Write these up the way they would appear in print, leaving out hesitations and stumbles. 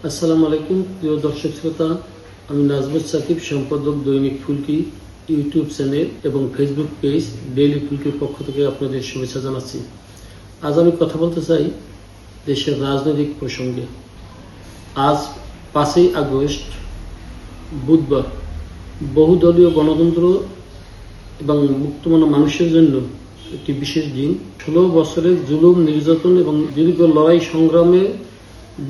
আসসালামু আলাইকুম প্রিয় দর্শক শ্রোতা, আমি নাজমুল সাকিব, সম্পাদক দৈনিক ফুলকি ইউটিউব চ্যানেল এবং ফেসবুক পেজ ডেইলি ফুলকির পক্ষ থেকে আপনাদের শুভেচ্ছা জানাচ্ছি। আজ আমি কথা বলতে চাই দেশের রাজনৈতিক প্রসঙ্গে। আজ 5ই আগস্ট বুধবার, বহুদলীয় গণতন্ত্র এবং মুক্তমনা মানুষের জন্য একটি বিশেষ দিন। 16 বছরের জুলুম, নির্যাতন এবং দীর্ঘ লড়াই সংগ্রামে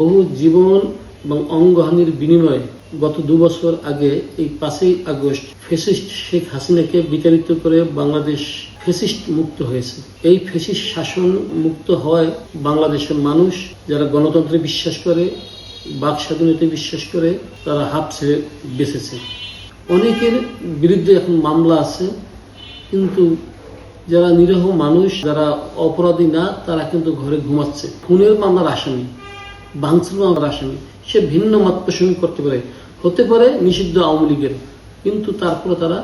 বহু জীবন এবং অঙ্গহানির বিনিময়ে গত 2 বছর আগে এই 5ই আগস্ট ফ্যাসিস্ট শেখ হাসিনাকে বিতাড়িত করে বাংলাদেশ ফ্যাসিস্ট মুক্ত হয়েছে। এই ফ্যাসিস্ট শাসন মুক্ত হয় বাংলাদেশের মানুষ যারা গণতন্ত্রে বিশ্বাস করে, বাক স্বাধীনতায় বিশ্বাস করে, তারা হাঁপ ছেড়ে বেঁচেছে। অনেকের বিরুদ্ধে এখন মামলা আছে, কিন্তু যারা নিরীহ মানুষ, যারা অপরাধী না, তারা কিন্তু ঘরে ঘুমাচ্ছে। খুনের মামলার আসামি, ভাঙচুর মামলার আসামি, সে ভিন্ন মত পোষণ করতে পারে, হতে পারে নিষিদ্ধ আওয়ামী লীগের, কিন্তু তারপরে তারা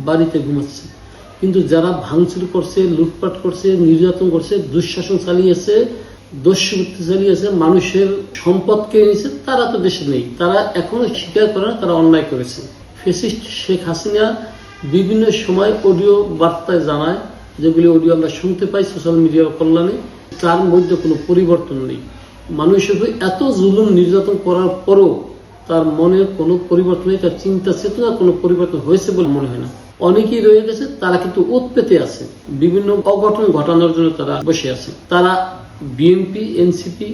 বাড়িতে ঘুমাচ্ছে। কিন্তু যারা ভাঙচুর করছে, লুটপাট করছে, নির্যাতন করছে, দুঃশাসন চালিয়েছে, দস্যুবৃত্তি চালিয়েছে, মানুষের সম্পদ কেড়ে নিয়েছে, তারা তো দেশে নেই। তারা এখনো স্বীকার করে না তারা অন্যায় করেছে। ফ্যাসিস্ট শেখ হাসিনা বিভিন্ন সময় অডিও বার্তায় জানায়, যেগুলি অডিও আমরা শুনতে পাই সোশ্যাল মিডিয়ার কল্যাণে, তার মধ্যে কোনো পরিবর্তন নেই। মানুষের এত জুলুম নির্যাতন করার পরও তার মনে কোনো পরিবর্তন নেই, তার চিন্তা চেতনার কোনো পরিবর্তন হয়েছে বলে মনে হয় না। অনেকেই রয়ে গেছে, তারা কিন্তু উৎপেতে আছে, বিভিন্ন অঘটন ঘটানোর জন্য তারা বসে আছে। তারা বিএনপি, এনসিপি,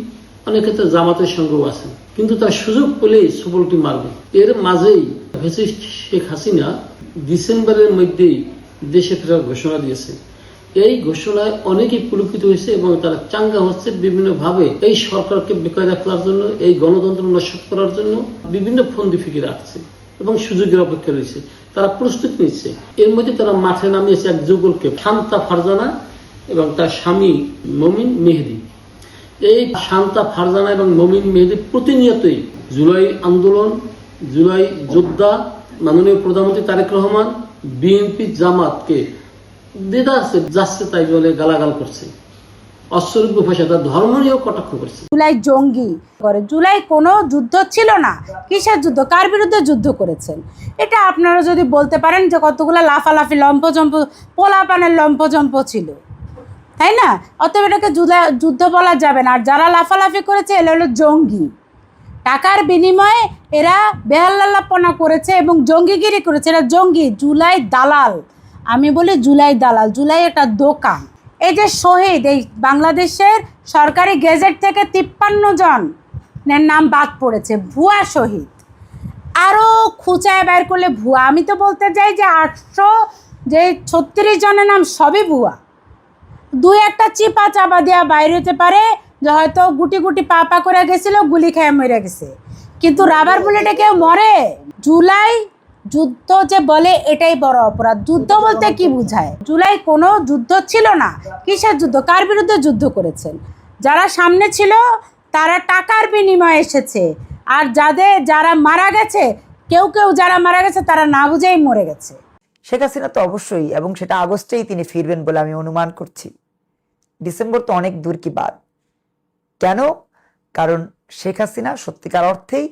অনেকে তো জামাতের সঙ্গেও আছে, কিন্তু তার সুযোগ পেলেই সবলটি মারবে। এর মাঝেই ফ্যাসিস্ট শেখ হাসিনা ডিসেম্বরের মধ্যেই দেশে ফেরার ঘোষণা দিয়েছে। এই ঘোষণায় অনেকেই পুলকিত হয়েছে এবং তারা চাঙ্গা হচ্ছে বিভিন্নভাবে এই সরকারকে বেকায়দা ফেলার জন্য, এই গণতন্ত্র নষ্ট করার জন্য বিভিন্ন ফন্দি ফিকির রাখছে এবং সুযোগের অপেক্ষা রয়েছে। তারা প্রস্তুতি নিচ্ছে। এর মধ্যে তারা মাঠে নামিয়েছে এক যুগলকে, শান্তা ফারজানা এবং তার স্বামী মমিন মেহেদি। এই শান্তা ফারজানা এবং মমিন মেহেদি প্রতিনিয়তই জুলাই আন্দোলন, জুলাই যোদ্ধা, মাননীয় প্রধানমন্ত্রী তারেক রহমান, বিএনপি, জামাতকে যাচ্ছে তাই বলে গালাগাল করছে, অশ্লীল ভাষা, তার ধর্ম নিয়েও কটাক্ষ করছে। জুলাই জঙ্গি করে। জুলাই কোনো যুদ্ধ ছিল না। কিসের যুদ্ধ? কার বিরুদ্ধে যুদ্ধ করেছেন? এটা আপনারা যদি বলতে পারেন যে কতগুলো লাফালাফি, লম্পজম্প, পোলাপানের লম্পজম্প ছিল, তাই না? অতএব এটাকে যুদ্ধ বলা যাবে না। আর যারা লাফালাফি করেছে এরা হলো জঙ্গি। টাকার বিনিময়ে এরা বেহাল্লাপনা করেছে এবং জঙ্গিগিরি করেছে। এরা জঙ্গি, জুলাই দালাল। আমি বলি জুলাই দালাল। জুলাই একটা দোকান। এই যে শহীদ, এই বাংলাদেশের সরকারি গেজেট থেকে 53 জনের নাম বাদ পড়েছে, ভুয়া শহীদ। আরও খুঁচায় বের করলে ভুয়া। আমি তো বলতে চাই যে 836 জনের নাম সবই ভুয়া। 2-1টা চিপা চাপা দেওয়া বাইরে হতে পারে, যে হয়তো গুটি গুটি পা করে গেছিল, গুলি খেয়ে মরে গেছে, কিন্তু রাবার বুলেটে কেউ মরে? জুলাই যুদ্ধ যে বলে এটাই বড় অপরাধ। যুদ্ধ বলতে কি বুঝায়? জুলাই কোনো যুদ্ধ ছিল না। কিসের যুদ্ধ? কার বিরুদ্ধে যুদ্ধ করেছেন? যারা সামনে ছিল তারা টাকার বিনিময়ে এসেছে, আর যারা মারা গেছে, কেউ যারা মারা গেছে তারা না বুঝেই মরে গেছে। শেখ হাসিনা তো অবশ্যই, এবং সেটা আগস্টেই তিনি ফিরবেন বলে আমি অনুমান করছি। ডিসেম্বর তো অনেক দূর কি বাদ। কেন? কারণ শেখ হাসিনা সত্যিকার অর্থেই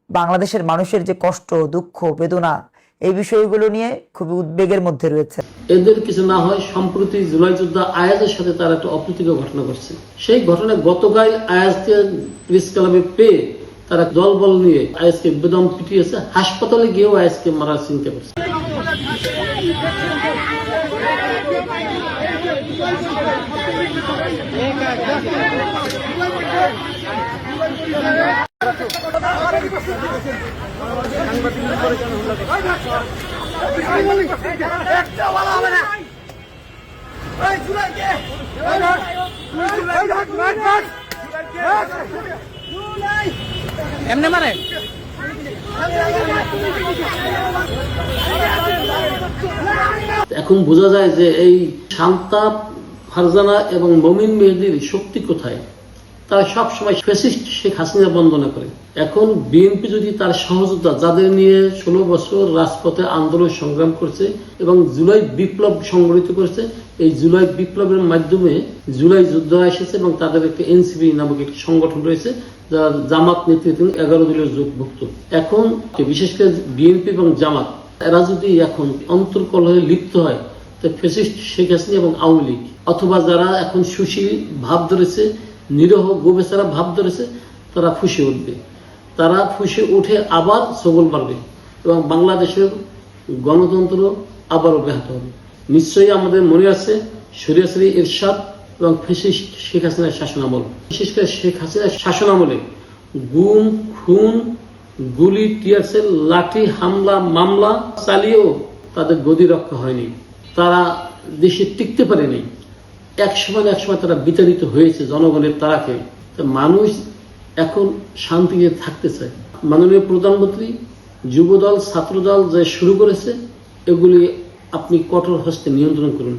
বাংলাদেশের মানুষের যে কষ্ট, দুঃখ, বেদনা, এই বিষয়গুলো নিয়ে খুবই উদ্বেগের মধ্যে রয়েছে। এদের কিছু না হয়, সম্প্রতি জুলাই যোদ্ধা আয়াজের সাথে তারা একটা অপ্রীতিকর ঘটনা ঘটছে। সেই ঘটনায় গতকাল আয়াজকে প্রেস ক্লাবে পেয়ে তারা দলবল নিয়ে আয়াজকে বেদম পিটিয়েছে। হাসপাতালে গিয়েও আয়াজকে মারার চিন্তা করছে। এমনি মারে এখন বোঝা যায় যে এই শান্তা ফারজানা এবং মমিন মেহেদির শক্তি কোথায়। তারা সবসময় ফ্যাসিস্ট শেখ হাসিনা বন্দনা করে। এখন বিএনপি যদি তার সহযোদ্ধা যাদের নিয়ে 16 বছর রাজপথে আন্দোলন সংগ্রাম করছে এবং জুলাই বিপ্লব সংগঠিত করেছে, এই জুলাই বিপ্লবের মাধ্যমে জুলাই যোদ্ধারা এসেছে এবং তাদের একটা এনসিপি নামক একটি সংগঠন রয়েছে যারা জামাত নেতৃত্বে 11 দলীয় জোটভুক্ত। এখন বিশেষ করে বিএনপি এবং জামাত এরা যদি এখন অন্তর্কলহে লিপ্ত হয়, তো ফ্যাসিস্ট শেখ হাসিনা এবং আওয়ামী লীগ অথবা যারা এখন সুশীল ভাব ধরেছে, নিরহ গোবেচারা ভাব ধরেছে, তারা ফুঁসে উঠবে। তারা ফুঁসে উঠে আবার সবল বাড়বে এবং বাংলাদেশের গণতন্ত্র আবারও ব্যাহত হবে। নিশ্চয়ই আমাদের মনে আছে সরিয়াসরি এরশাদ এবং ফ্যাসিস্ট শেখ হাসিনার শাসনামল। বিশেষ করে শেখ হাসিনার শাসনামলে গুম, খুন, গুলি, টিয়ারশেল, লাঠি, হামলা, মামলা চালিয়েও তাদের গদি রক্ষা হয়নি। তারা দেশে টিকতে পারেনি। একসময় তারা বিতাড়িত হয়েছে জনগণের তাড়াকে। মানুষ এখন শান্তিতে থাকতে চায়। মাননীয় প্রধানমন্ত্রী যুবদল, ছাত্রদল যে শুরু করেছে, এগুলি আপনি কঠোর হস্তে নিয়ন্ত্রণ করুন।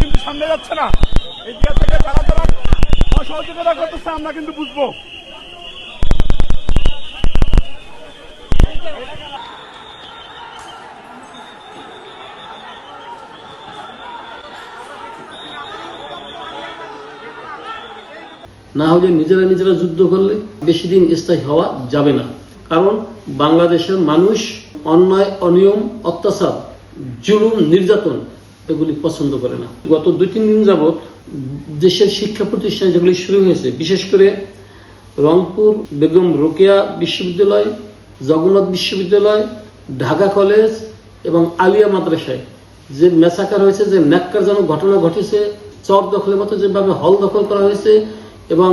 কিন্তু সামনে যাচ্ছে না, এই দিক থেকে যারা যারা অসহযোগিতা করতেছে আমরা কিন্তু বুঝবো। না হলে নিজেরা যুদ্ধ করলে বেশি দিন স্থায়ী হওয়া যাবে না। কারণ বাংলাদেশের মানুষ অন্যায়, অনিয়ম, অত্যাচার, জুলুম, নির্যাতন এগুলি পছন্দ করে না। গত 2-3 দিন যাবৎ দেশের শিক্ষা প্রতিষ্ঠান যেগুলি শুরু হয়েছে, বিশেষ করে রংপুর বেগম রোকেয়া বিশ্ববিদ্যালয়, জগন্নাথ বিশ্ববিদ্যালয়, ঢাকা কলেজ এবং আলিয়া মাদ্রাসায় যে মেসাকার হয়েছে, যে ন্যাক্কারজনক ঘটনা ঘটেছে, চর দখলের মতো যেভাবে হল দখল করা হয়েছে এবং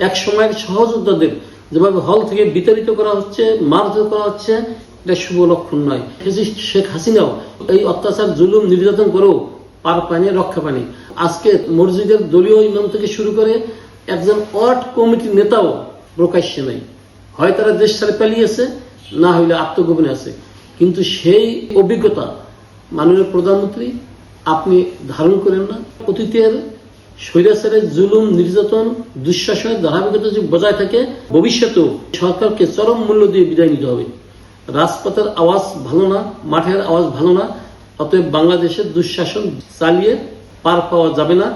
এক সময়ের সহযোদ্ধাদের যেভাবে হল থেকে বিতাড়িত করা হচ্ছে, মারধর করা হচ্ছে, এটা শুভ লক্ষণ নয়। শেখ হাসিনাও এই অত্যাচার, জুলুম, নির্যাতন করেও পার পায়নি, রক্ষা পায়নি। আজকে মসজিদের দলীয় ইমাম থেকে শুরু করে একজন ওয়ার্ড কমিটির নেতাও প্রকাশ্যে নাই। হয় তারা দেশ ছেড়ে পালিয়েছে, না হইলে আত্মগোপনে আছে। কিন্তু সেই অভিজ্ঞতা মাননীয় প্রধানমন্ত্রী আপনি ধারণ করেন না। অতীতের স্বৈরাচারের জুলুম, নির্যাতন, দুঃশাসনের ধারাবাহিকতা যদি বজায় থাকে, ভবিষ্যতেও সরকারকে চরম মূল্য দিয়ে বিদায় নিতে হবে। রাজপথের আওয়াজ ভালো না, মাঠের আওয়াজ ভালো না। অতএব বাংলাদেশের দুঃশাসন চালিয়ে পার পাওয়া যাবে না।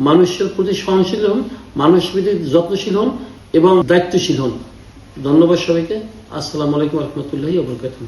মানুষের প্রতি সহনশীল হন, মানুষের প্রতি যত্নশীল হন এবং দায়িত্বশীল হন। ধন্যবাদ সবাইকে। আসসালামু আলাইকুম রহমতুল্লাহি ওয়া বারাকাতুহু।